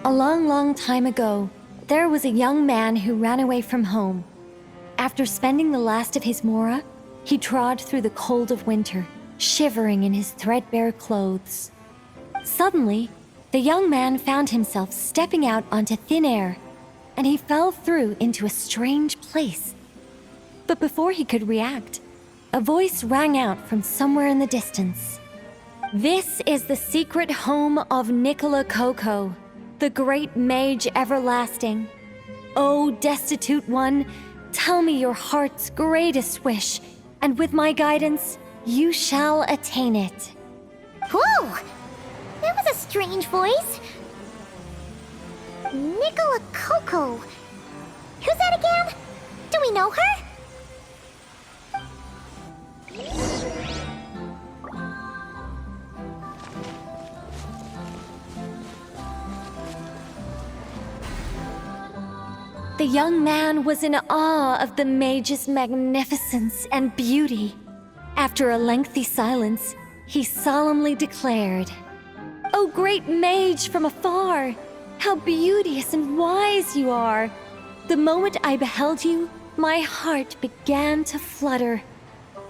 A long, long time ago, there was a young man who ran away from home. After spending the last of his mora, he trod through the cold of winter, shivering in his threadbare clothes. Suddenly, the young man found himself stepping out onto thin air, and he fell through into a strange place. But before he could react, a voice rang out from somewhere in the distance. "This is the secret home of Nicola Coco, the great mage everlasting. O destitute one, tell me your heart's greatest wish, and with my guidance, you shall attain it." Whoa! That was a strange voice. Nicola Coco. Who's that again? Do we know her? The young man was in awe of the mage's magnificence and beauty. After a lengthy silence, he solemnly declared, "O great mage from afar, how beauteous and wise you are! The moment I beheld you, my heart began to flutter.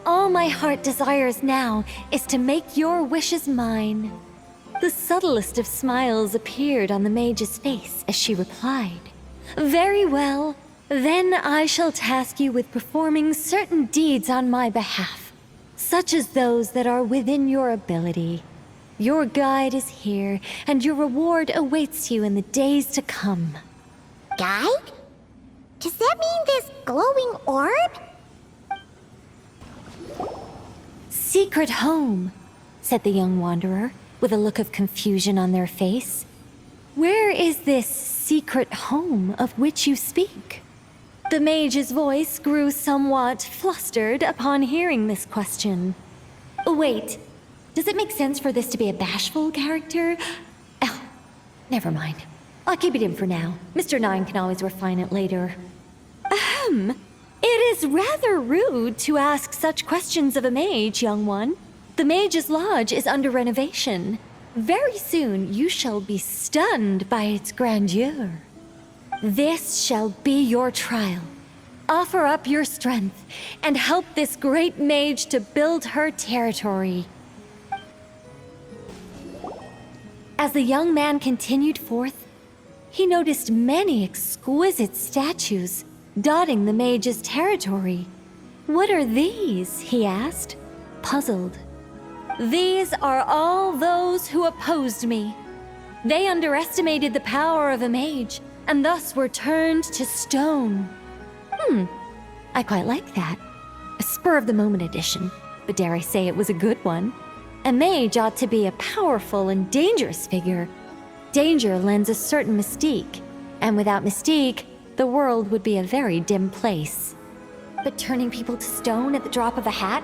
All my heart desires now is to make your wishes mine." The subtlest of smiles appeared on the mage's face as she replied, "Very well, then I shall task you with performing certain deeds on my behalf, such as those that are within your ability. Your guide is here, and your reward awaits you in the days to come." Guide? Does that mean this glowing orb? "Secret home," said the young wanderer, with a look of confusion on their face. "Where is this secret home of which you speak?" The mage's voice grew somewhat flustered upon hearing this question. "Wait, does it make sense for this to be a bashful character? Oh, never mind. I'll keep it in for now. Mr. Nine can always refine it later." "Ahem. It is rather rude to ask such questions of a mage, young one. The Mage's Lodge is under renovation. Very soon you shall be stunned by its grandeur. This shall be your trial. Offer up your strength and help this great mage to build her territory." As the young man continued forth, he noticed many exquisite statues dotting the mage's territory. "What are these?" he asked, puzzled. "These are all those who opposed me. They underestimated the power of a mage, and thus were turned to stone." I quite like that. A spur-of-the-moment addition, but dare I say it was a good one. A mage ought to be a powerful and dangerous figure. Danger lends a certain mystique, and without mystique, the world would be a very dim place. But turning people to stone at the drop of a hat?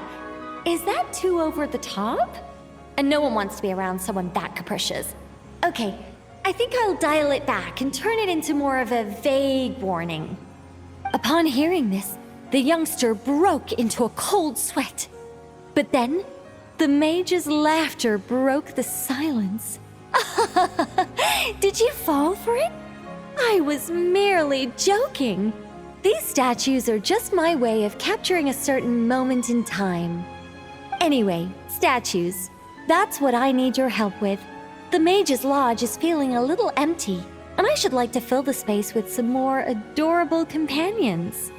Is that too over the top? And no one wants to be around someone that capricious. Okay, I think I'll dial it back and turn it into more of a vague warning. Upon hearing this, the youngster broke into a cold sweat. But then, the mage's laughter broke the silence. "Did you fall for it? I was merely joking. These statues are just my way of capturing a certain moment in time. Anyway, statues, that's what I need your help with. The Mage's Lodge is feeling a little empty, and I should like to fill the space with some more adorable companions."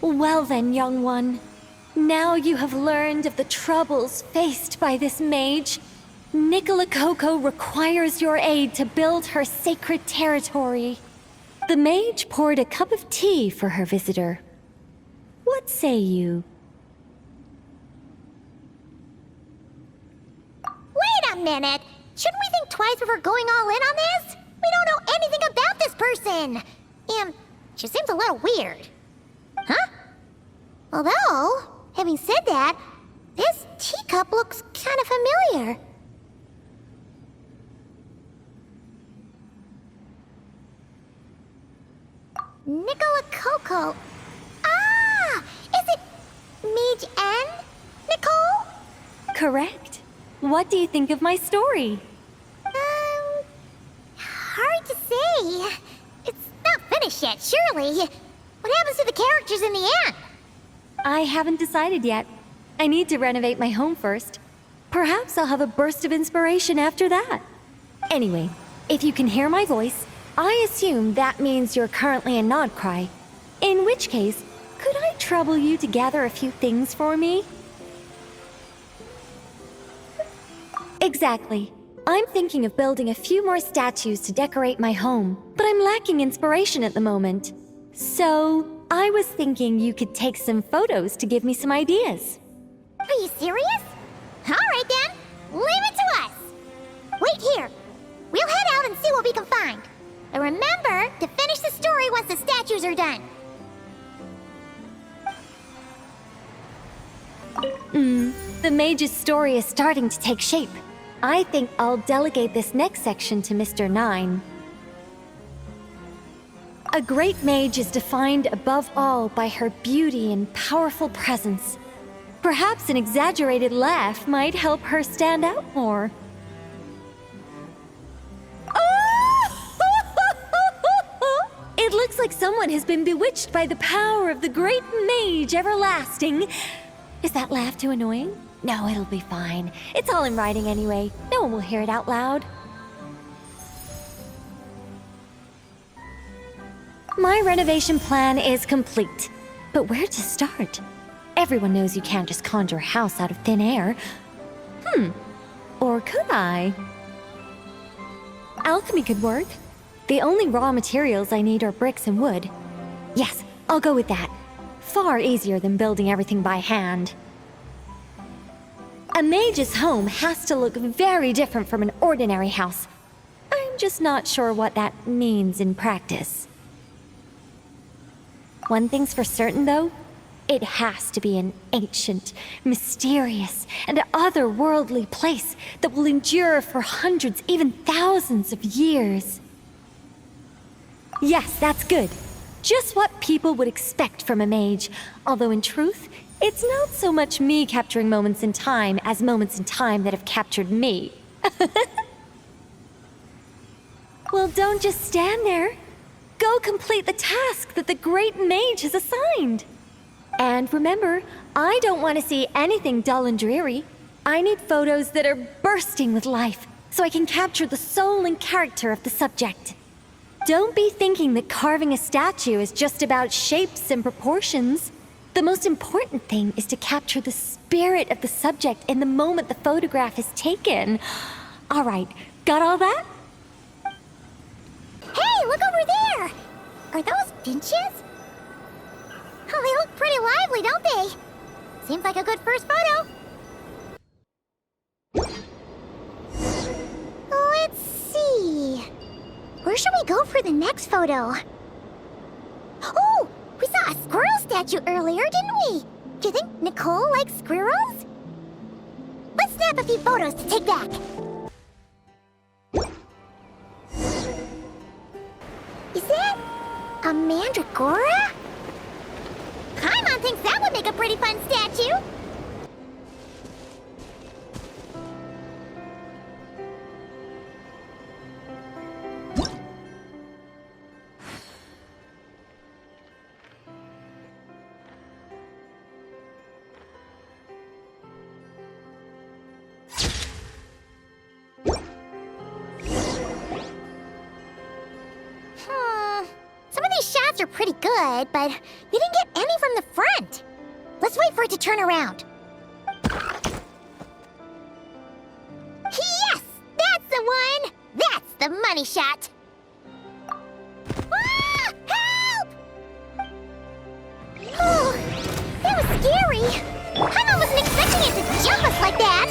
"Well then, young one, now you have learned of the troubles faced by this mage. Nicola Coco requires your aid to build her sacred territory." The mage poured a cup of tea for her visitor. "What say you?" Wait a minute! Shouldn't we think twice before going all in on this? We don't know anything about this person! And she seems a little weird. Huh? Although, having said that, this teacup looks kind of familiar. Nicola Coco. Ah! Is it Mage N? Nicole? Correct. What do you think of my story? see. It's not finished yet, surely. What happens to the characters in the end? I haven't decided yet. I need to renovate my home first. Perhaps I'll have a burst of inspiration after that. Anyway, if you can hear my voice, I assume that means you're currently in Nodcry. In which case, could I trouble you to gather a few things for me? Exactly. I'm thinking of building a few more statues to decorate my home, but I'm lacking inspiration at the moment. So, I was thinking you could take some photos to give me some ideas. Are you serious? Alright then, leave it to us! Wait here. We'll head out and see what we can find. And remember to finish the story once the statues are done. The mage's story is starting to take shape. I think I'll delegate this next section to Mr. 9. A great mage is defined above all by her beauty and powerful presence. Perhaps an exaggerated laugh might help her stand out more. It looks like someone has been bewitched by the power of the great mage everlasting. Is that laugh too annoying? No, it'll be fine. It's all in writing anyway. No one will hear it out loud. My renovation plan is complete. But where to start? Everyone knows you can't just conjure a house out of thin air. Or could I? Alchemy could work. The only raw materials I need are bricks and wood. Yes, I'll go with that. Far easier than building everything by hand. A mage's home has to look very different from an ordinary house. I'm just not sure what that means in practice. One thing's for certain, though. It has to be an ancient, mysterious, and otherworldly place that will endure for hundreds, even thousands of years. Yes, that's good. Just what people would expect from a mage, although in truth, it's not so much me capturing moments in time as moments in time that have captured me. Well, don't just stand there. Go complete the task that the great mage has assigned. And remember, I don't want to see anything dull and dreary. I need photos that are bursting with life, so I can capture the soul and character of the subject. Don't be thinking that carving a statue is just about shapes and proportions. The most important thing is to capture the spirit of the subject in the moment the photograph is taken. All right, got all that? Hey, look over there! Are those finches? Oh, they look pretty lively, don't they? Seems like a good first photo. Let's see. Where should we go for the next photo? Oh, we saw a squirrel statue earlier, didn't we? Do you think Nicole likes squirrels? Let's snap a few photos to take back. Is that a mandragora? Paimon thinks that would make a pretty fun statue. Some of these shots are pretty good, but they didn't get any from the front. Let's wait for it to turn around. Yes! That's the one! That's the money shot! Ah! Help! Oh, that was scary. I wasn't expecting it to jump us like that.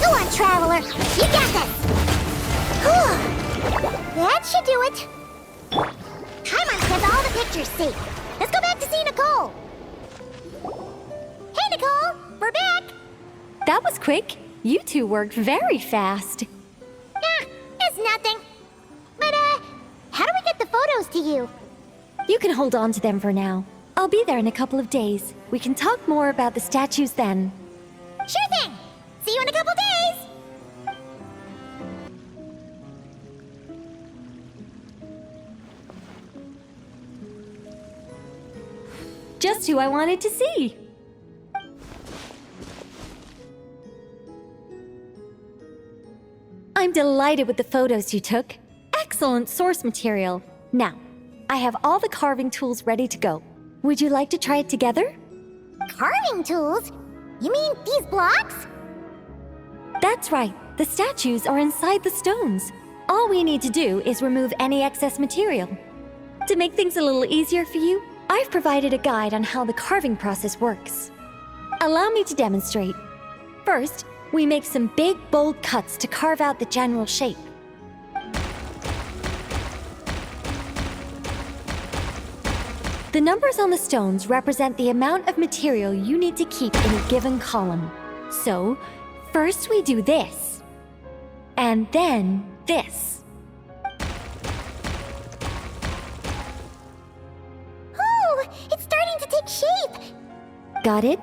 Go on, Traveler. You got this. Whew. That should do it. Paimon kept all the pictures safe. Let's go back to see Nicole. Hey, Nicole! We're back! That was quick. You two worked very fast. It's nothing. But, how do we get the photos to you? You can hold on to them for now. I'll be there in a couple of days. We can talk more about the statues then. Sure thing! See you in a couple days! just who I wanted to see. I'm delighted with the photos you took. Excellent source material. Now, I have all the carving tools ready to go. Would you like to try it together? Carving tools? You mean these blocks? That's right. The statues are inside the stones. All we need to do is remove any excess material. To make things a little easier for you, I've provided a guide on how the carving process works. Allow me to demonstrate. First, we make some big, bold cuts to carve out the general shape. The numbers on the stones represent the amount of material you need to keep in a given column. So, first we do this, and then this. Oh, it's starting to take shape! Got it?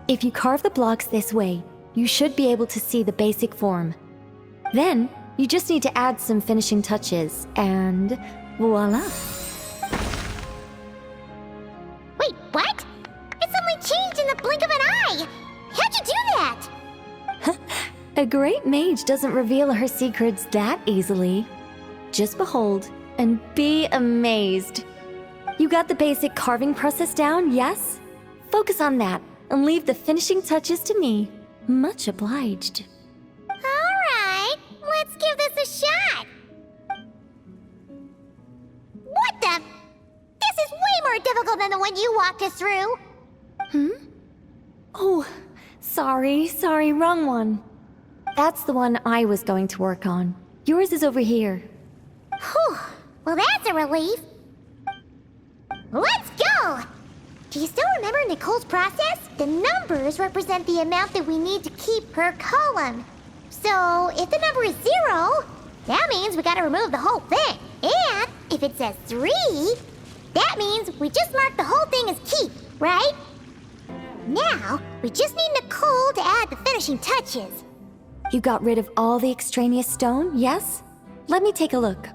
If you carve the blocks this way, you should be able to see the basic form. Then, you just need to add some finishing touches, and voila! Wait, what? It suddenly changed in the blink of an eye! How'd you do that? A great mage doesn't reveal her secrets that easily. Just behold and be amazed. You got the basic carving process down, yes? Focus on that and leave the finishing touches to me. Much obliged. Alright, let's give this a shot! What the? This is way more difficult than the one you walked us through! Oh, sorry, wrong one. That's the one I was going to work on. Yours is over here. Whew, well that's a relief. Let's go! Do you still remember Nicole's process? The numbers represent the amount that we need to keep per column. So, if the number is 0, that means we gotta remove the whole thing. And if it says 3, that means we just mark the whole thing as keep, right? Now, we just need Nicole to add the finishing touches. You got rid of all the extraneous stone, yes? Let me take a look.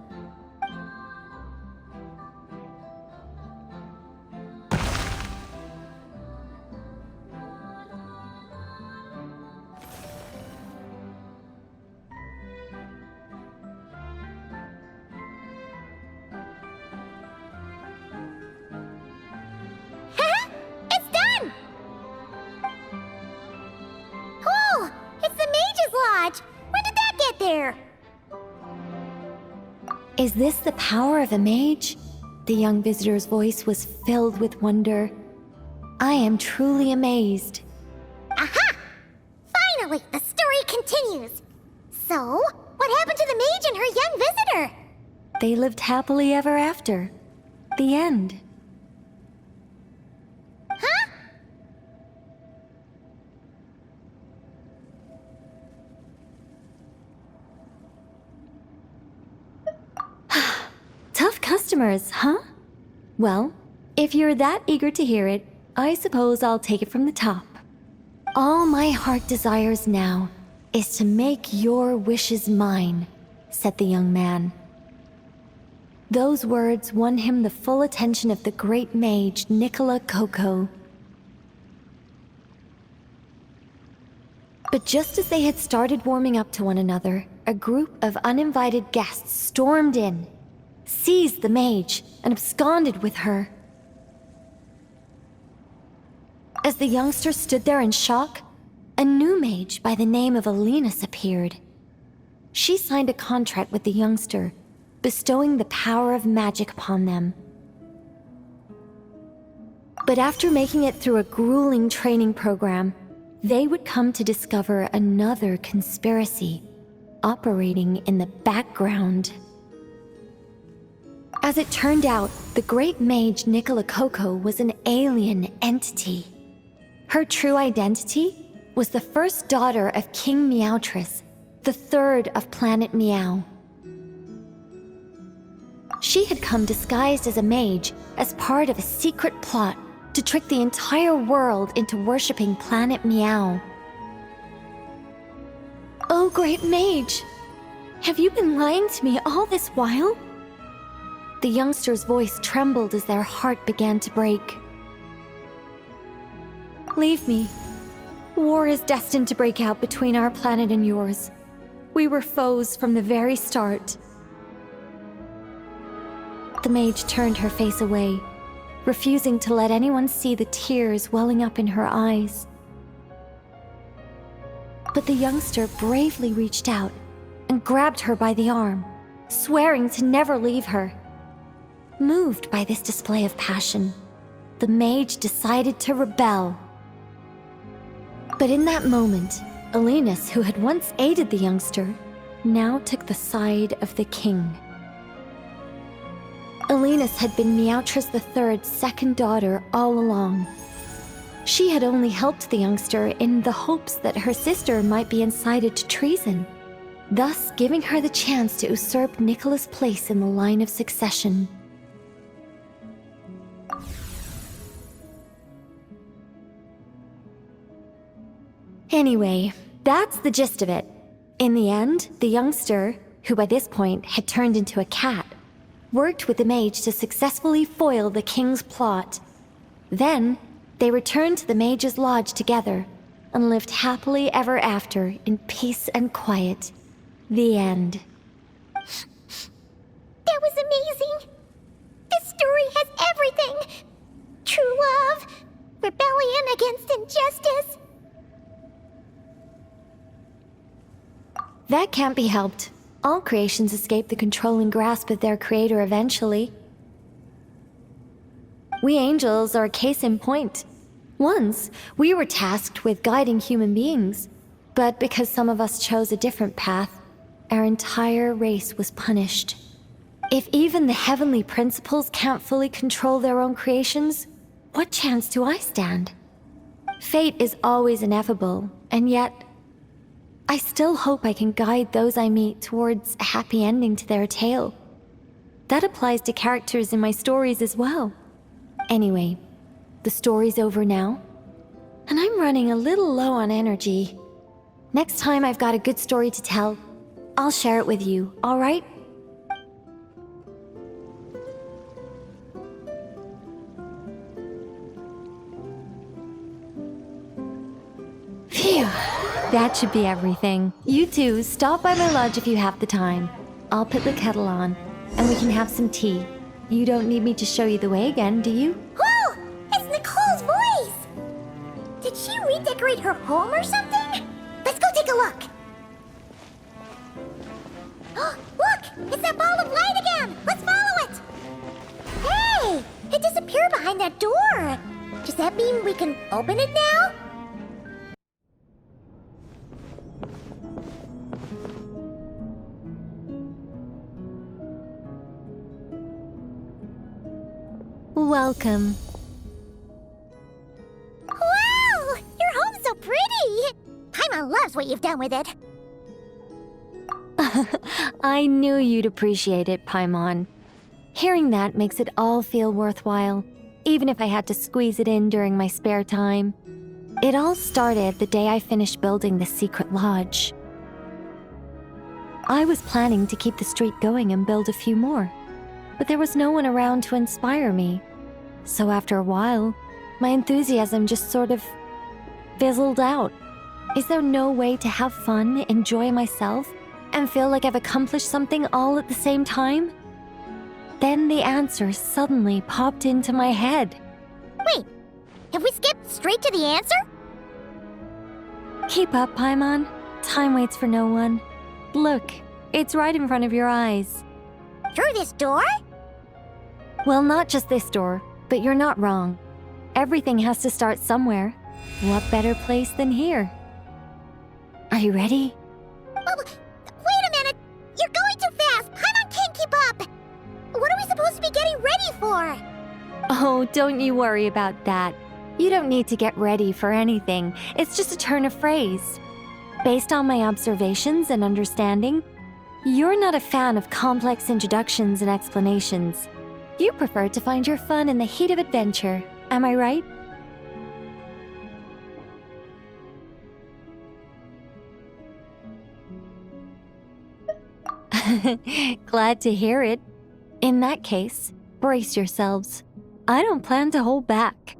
It's done! Cool! It's the Mage's Lodge! When did that get there? Is this the power of a mage? The young visitor's voice was filled with wonder. I am truly amazed. Aha! Finally, the story continues. So, what happened to the mage and her young visitor? They lived happily ever after. The end. Huh? Tough customers, huh? Well, if you're that eager to hear it, I suppose I'll take it from the top. All my heart desires now is to make your wishes mine, said the young man. Those words won him the full attention of the great mage Nicola Coco. But just as they had started warming up to one another, a group of uninvited guests stormed in, seized the mage, and absconded with her. As the youngster stood there in shock, a new mage by the name of Alenus appeared. She signed a contract with the youngster, bestowing the power of magic upon them. But after making it through a grueling training program, they would come to discover another conspiracy operating in the background. As it turned out, the great mage Nicola Coco was an alien entity. Her true identity was the first daughter of King Meowtress, the third of Planet Meow. She had come disguised as a mage as part of a secret plot to trick the entire world into worshipping Planet Meow. Oh, great mage! Have you been lying to me all this while? The youngster's voice trembled as their heart began to break. Leave me. War is destined to break out between our planet and yours. We were foes from the very start. The mage turned her face away, refusing to let anyone see the tears welling up in her eyes. But the youngster bravely reached out and grabbed her by the arm, swearing to never leave her. Moved by this display of passion, the mage decided to rebel. But in that moment, Alenus, who had once aided the youngster, now took the side of the king. Alenus had been Meowtress III's second daughter all along. She had only helped the youngster in the hopes that her sister might be incited to treason, thus giving her the chance to usurp Nicola's place in the line of succession. Anyway, that's the gist of it. In the end, the youngster, who by this point had turned into a cat, worked with the mage to successfully foil the king's plot. Then, they returned to the mage's lodge together and lived happily ever after in peace and quiet. The end. That was amazing! This story has everything! True love, rebellion against injustice. That can't be helped. All creations escape the controlling grasp of their creator eventually. We angels are a case in point. Once, we were tasked with guiding human beings, but because some of us chose a different path, our entire race was punished. If even the heavenly principles can't fully control their own creations, what chance do I stand? Fate is always ineffable, and yet I still hope I can guide those I meet towards a happy ending to their tale. That applies to characters in my stories as well. Anyway, the story's over now, and I'm running a little low on energy. Next time I've got a good story to tell, I'll share it with you, all right? Phew. That should be everything. You two, stop by my lodge if you have the time. I'll put the kettle on, and we can have some tea. You don't need me to show you the way again, do you? Whoa! It's Nicole's voice! Did she redecorate her home or something? Let's go take a look! Look! It's that ball of light again! Let's follow it! Hey! It disappeared behind that door! Does that mean we can open it now? Welcome. Wow! Your home's so pretty! Paimon loves what you've done with it. I knew you'd appreciate it, Paimon. Hearing that makes it all feel worthwhile, even if I had to squeeze it in during my spare time. It all started the day I finished building the secret lodge. I was planning to keep the streak going and build a few more, but there was no one around to inspire me. So after a while, my enthusiasm just sort of fizzled out. Is there no way to have fun, enjoy myself, and feel like I've accomplished something all at the same time? Then the answer suddenly popped into my head. Wait, have we skipped straight to the answer? Keep up, Paimon. Time waits for no one. Look, it's right in front of your eyes. Through this door? Well, not just this door, but you're not wrong. Everything has to start somewhere. What better place than here? Are you ready? Oh, wait a minute! You're going too fast! Paimon can't keep up! What are we supposed to be getting ready for? Oh, don't you worry about that. You don't need to get ready for anything. It's just a turn of phrase. Based on my observations and understanding, you're not a fan of complex introductions and explanations. You prefer to find your fun in the heat of adventure. Am I right? Glad to hear it. In that case, brace yourselves. I don't plan to hold back.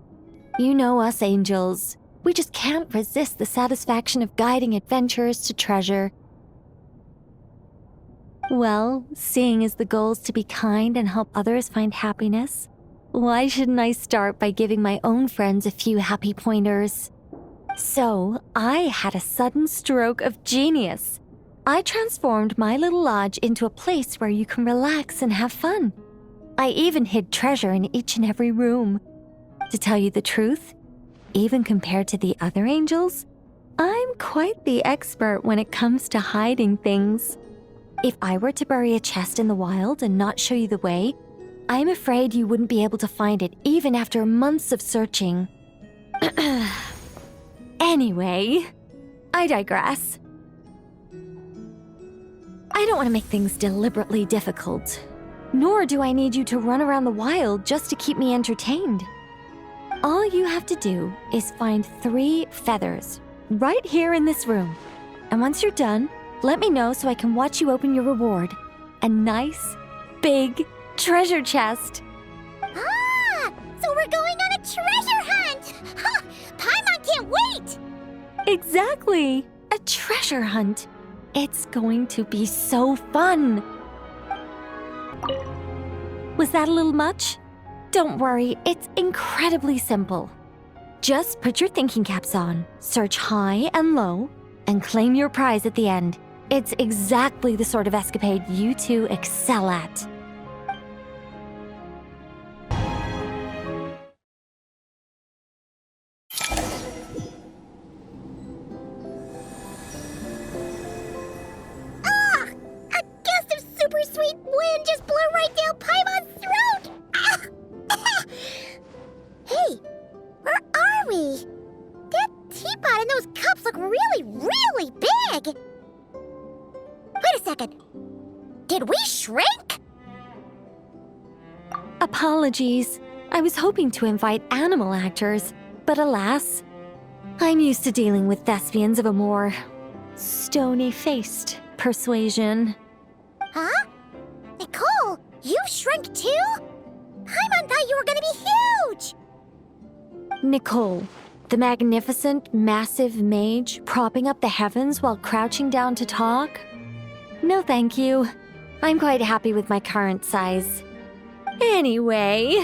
You know us angels. We just can't resist the satisfaction of guiding adventurers to treasure. Well, seeing as the goal is to be kind and help others find happiness, why shouldn't I start by giving my own friends a few happy pointers? So, I had a sudden stroke of genius. I transformed my little lodge into a place where you can relax and have fun. I even hid treasure in each and every room. To tell you the truth, even compared to the other angels, I'm quite the expert when it comes to hiding things. If I were to bury a chest in the wild and not show you the way, I'm afraid you wouldn't be able to find it even after months of searching. Anyway, I digress. I don't want to make things deliberately difficult, nor do I need you to run around the wild just to keep me entertained. All you have to do is find 3 feathers right here in this room. And once you're done, let me know so I can watch you open your reward. A nice, big treasure chest. Ah! So we're going on a treasure hunt! Ha! Paimon can't wait! Exactly! A treasure hunt. It's going to be so fun. Was that a little much? Don't worry, it's incredibly simple. Just put your thinking caps on, search high and low, and claim your prize at the end. It's exactly the sort of escapade you two excel at. Ah! A gust of super sweet wind just blew right down Paimon's throat! Ah! Hey, where are we? That teapot and those cups look really, really big! Wait a second. Did we shrink? Apologies. I was hoping to invite animal actors, but alas, I'm used to dealing with thespians of a more stony-faced persuasion. Huh? Nicole, you shrank too? Paimon thought you were gonna be huge! Nicole, the magnificent, massive mage propping up the heavens while crouching down to talk? No, thank you. I'm quite happy with my current size. Anyway,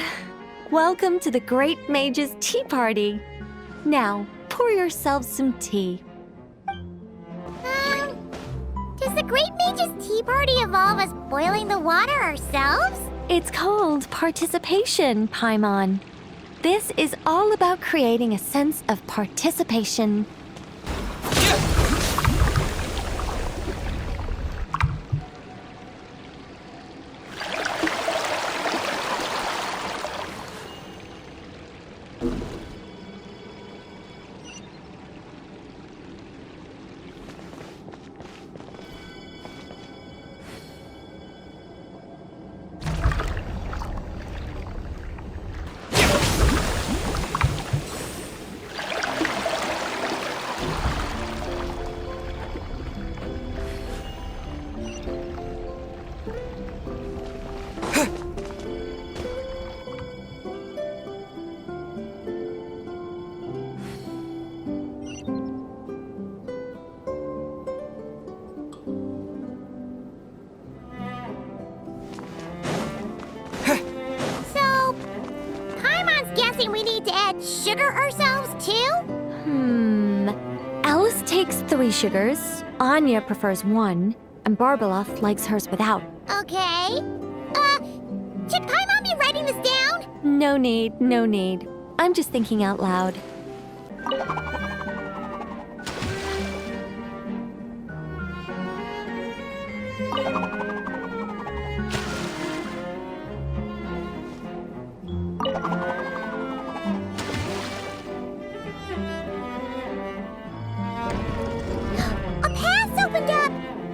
welcome to the Great Mage's Tea Party. Now, pour yourselves some tea. Does the Great Mage's Tea Party involve us boiling the water ourselves? It's called participation, Paimon. This is all about creating a sense of participation. We need to add sugar ourselves too? Alice takes 3 sugars, Anya prefers 1, and Barbeloth likes hers without. Okay. Should Paimon be writing this down? No need, no need. I'm just thinking out loud.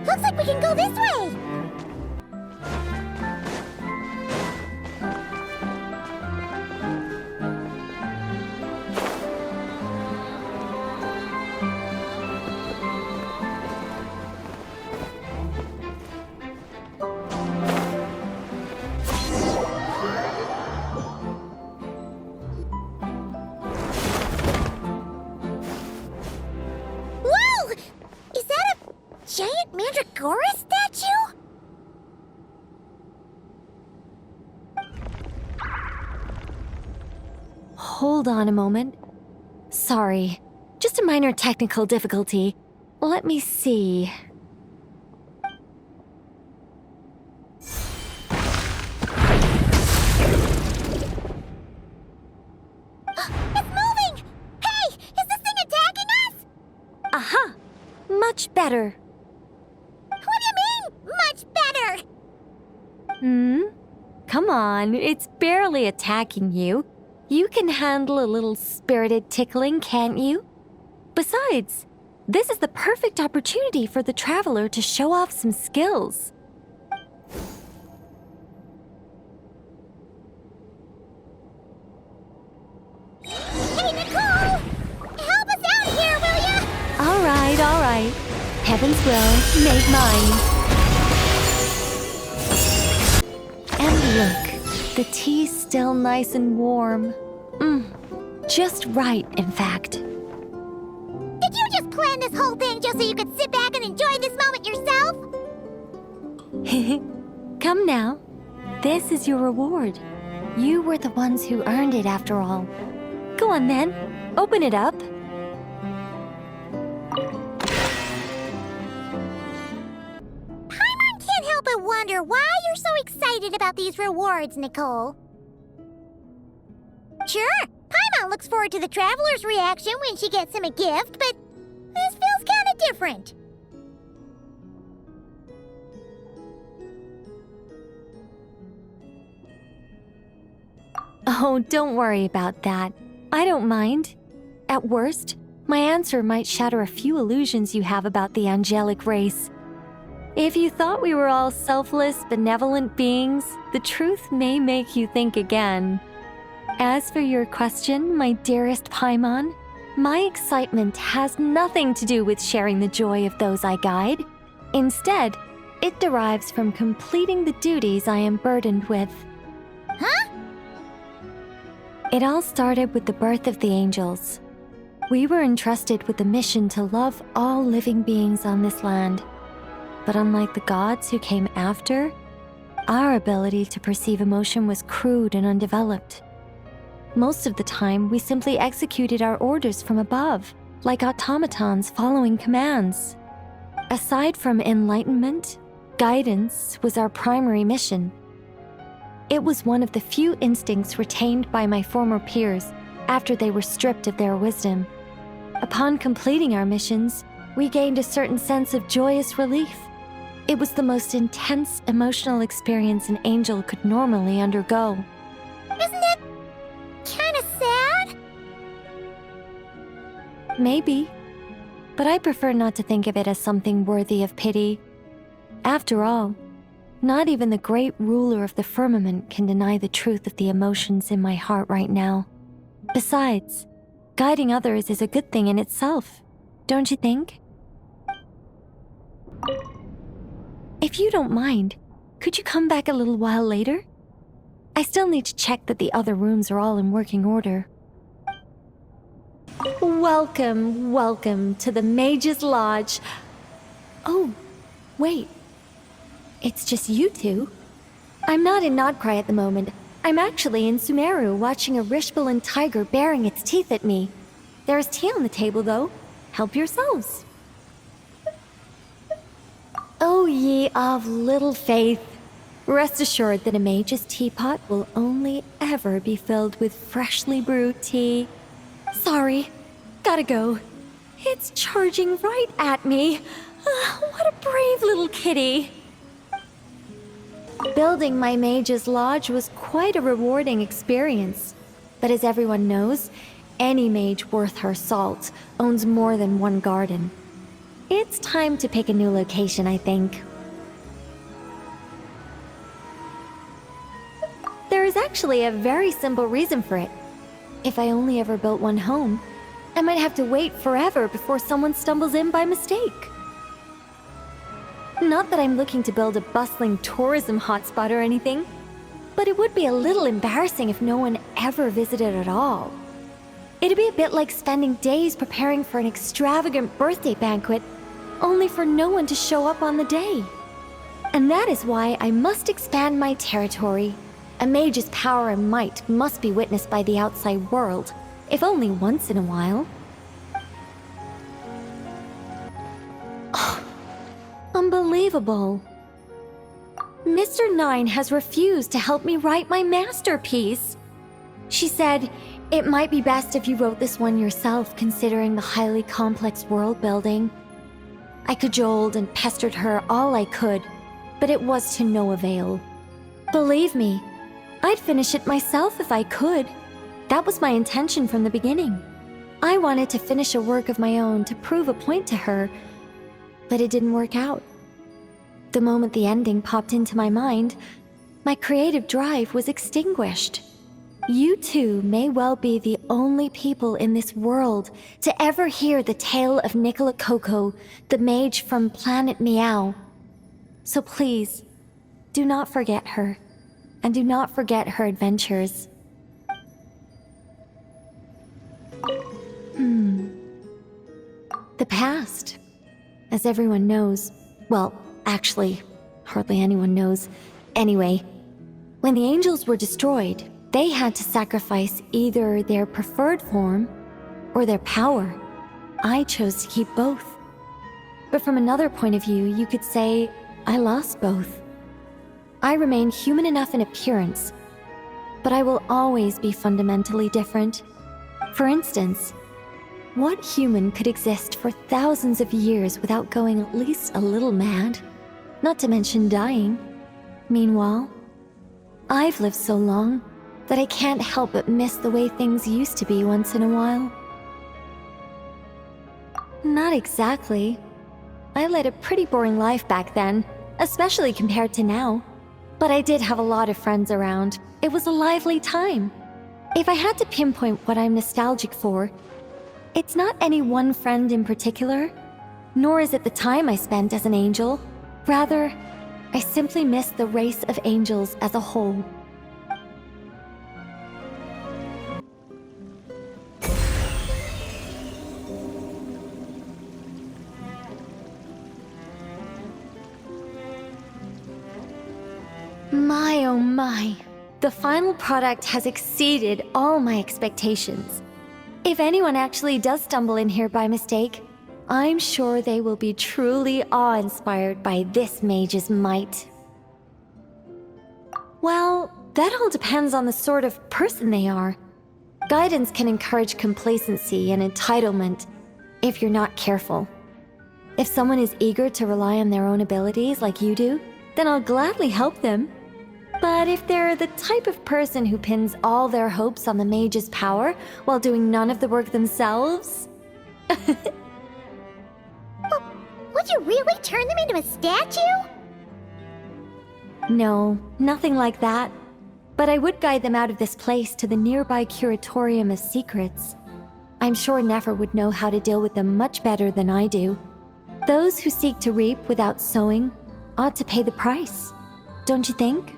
Looks like we can go this way! giant mandragora statue? Hold on a moment. Sorry, just a minor technical difficulty. Let me see. It's moving! Hey, is this thing attacking us? Aha! Much better. What do you mean, much better? Come on, it's barely attacking you. You can handle a little spirited tickling, can't you? Besides, this is the perfect opportunity for the traveler to show off some skills. Hey, Nicole! Help us out here, will ya? All right. Heaven's will, make mine. And look, the tea's still nice and warm. Just right, in fact. Did you just plan this whole thing just so you could sit back and enjoy this moment yourself? Come now. This is your reward. You were the ones who earned it after all. Go on then. Open it up. Paimon can't help but wonder why you're so excited about these rewards, Nicole. Sure, Paimon looks forward to the traveler's reaction when she gets him a gift, but this feels kind of different. Oh, don't worry about that. I don't mind. At worst, my answer might shatter a few illusions you have about the angelic race. If you thought we were all selfless, benevolent beings, the truth may make you think again. As for your question, my dearest Paimon, my excitement has nothing to do with sharing the joy of those I guide. Instead, it derives from completing the duties I am burdened with. Huh? It all started with the birth of the angels. We were entrusted with the mission to love all living beings on this land. But unlike the gods who came after, our ability to perceive emotion was crude and undeveloped. Most of the time, we simply executed our orders from above, like automatons following commands. Aside from enlightenment, guidance was our primary mission. It was one of the few instincts retained by my former peers after they were stripped of their wisdom. Upon completing our missions, we gained a certain sense of joyous relief. It was the most intense emotional experience an angel could normally undergo. Isn't it kind of sad? Maybe, but I prefer not to think of it as something worthy of pity. After all, not even the great ruler of the firmament can deny the truth of the emotions in my heart right now. Besides, guiding others is a good thing in itself, don't you think? If you don't mind, could you come back a little while later? I still need to check that the other rooms are all in working order. Welcome to the Mage's Lodge. Oh, wait. It's just you two. I'm not in Nodcry at the moment. I'm actually in Sumeru watching a Rishbalin tiger baring its teeth at me. There's tea on the table, though. Help yourselves. O ye of little faith, rest assured that a mage's teapot will only ever be filled with freshly brewed tea. Sorry, gotta go. It's charging right at me. What a brave little kitty. Building my mage's lodge was quite a rewarding experience. But as everyone knows, any mage worth her salt owns more than one garden. It's time to pick a new location, I think. There is actually a very simple reason for it. If I only ever built one home, I might have to wait forever before someone stumbles in by mistake. Not that I'm looking to build a bustling tourism hotspot or anything, but it would be a little embarrassing if no one ever visited at all. It'd be a bit like spending days preparing for an extravagant birthday banquet, only for no one to show up on the day. And that is why I must expand my territory. A mage's power and might must be witnessed by the outside world, if only once in a while. Unbelievable. Mr. Nine has refused to help me write my masterpiece. She said, it might be best if you wrote this one yourself, considering the highly complex world building. I cajoled and pestered her all I could, but it was to no avail. Believe me, I'd finish it myself if I could. That was my intention from the beginning. I wanted to finish a work of my own to prove a point to her, but it didn't work out. The moment the ending popped into my mind, my creative drive was extinguished. You two may well be the only people in this world to ever hear the tale of Nicola Coco, the mage from Planet Meow. So please, do not forget her, and do not forget her adventures. The past, as everyone knows, well, actually, hardly anyone knows. Anyway, when the angels were destroyed, they had to sacrifice either their preferred form or their power. I chose to keep both. But from another point of view, you could say I lost both. I remain human enough in appearance, but I will always be fundamentally different. For instance, what human could exist for thousands of years without going at least a little mad? Not to mention dying. Meanwhile, I've lived so long that I can't help but miss the way things used to be once in a while. Not exactly. I led a pretty boring life back then, especially compared to now. But I did have a lot of friends around. It was a lively time. If I had to pinpoint what I'm nostalgic for, it's not any one friend in particular, nor is it the time I spent as an angel. Rather, I simply miss the race of angels as a whole. My oh my, the final product has exceeded all my expectations. If anyone actually does stumble in here by mistake, I'm sure they will be truly awe-inspired by this mage's might. Well, that all depends on the sort of person they are. Guidance can encourage complacency and entitlement if you're not careful. If someone is eager to rely on their own abilities like you do, then I'll gladly help them. But if they're the type of person who pins all their hopes on the mage's power while doing none of the work themselves... Would you really turn them into a statue? No, nothing like that. But I would guide them out of this place to the nearby Curatorium of Secrets. I'm sure Nefer would know how to deal with them much better than I do. Those who seek to reap without sowing ought to pay the price, don't you think?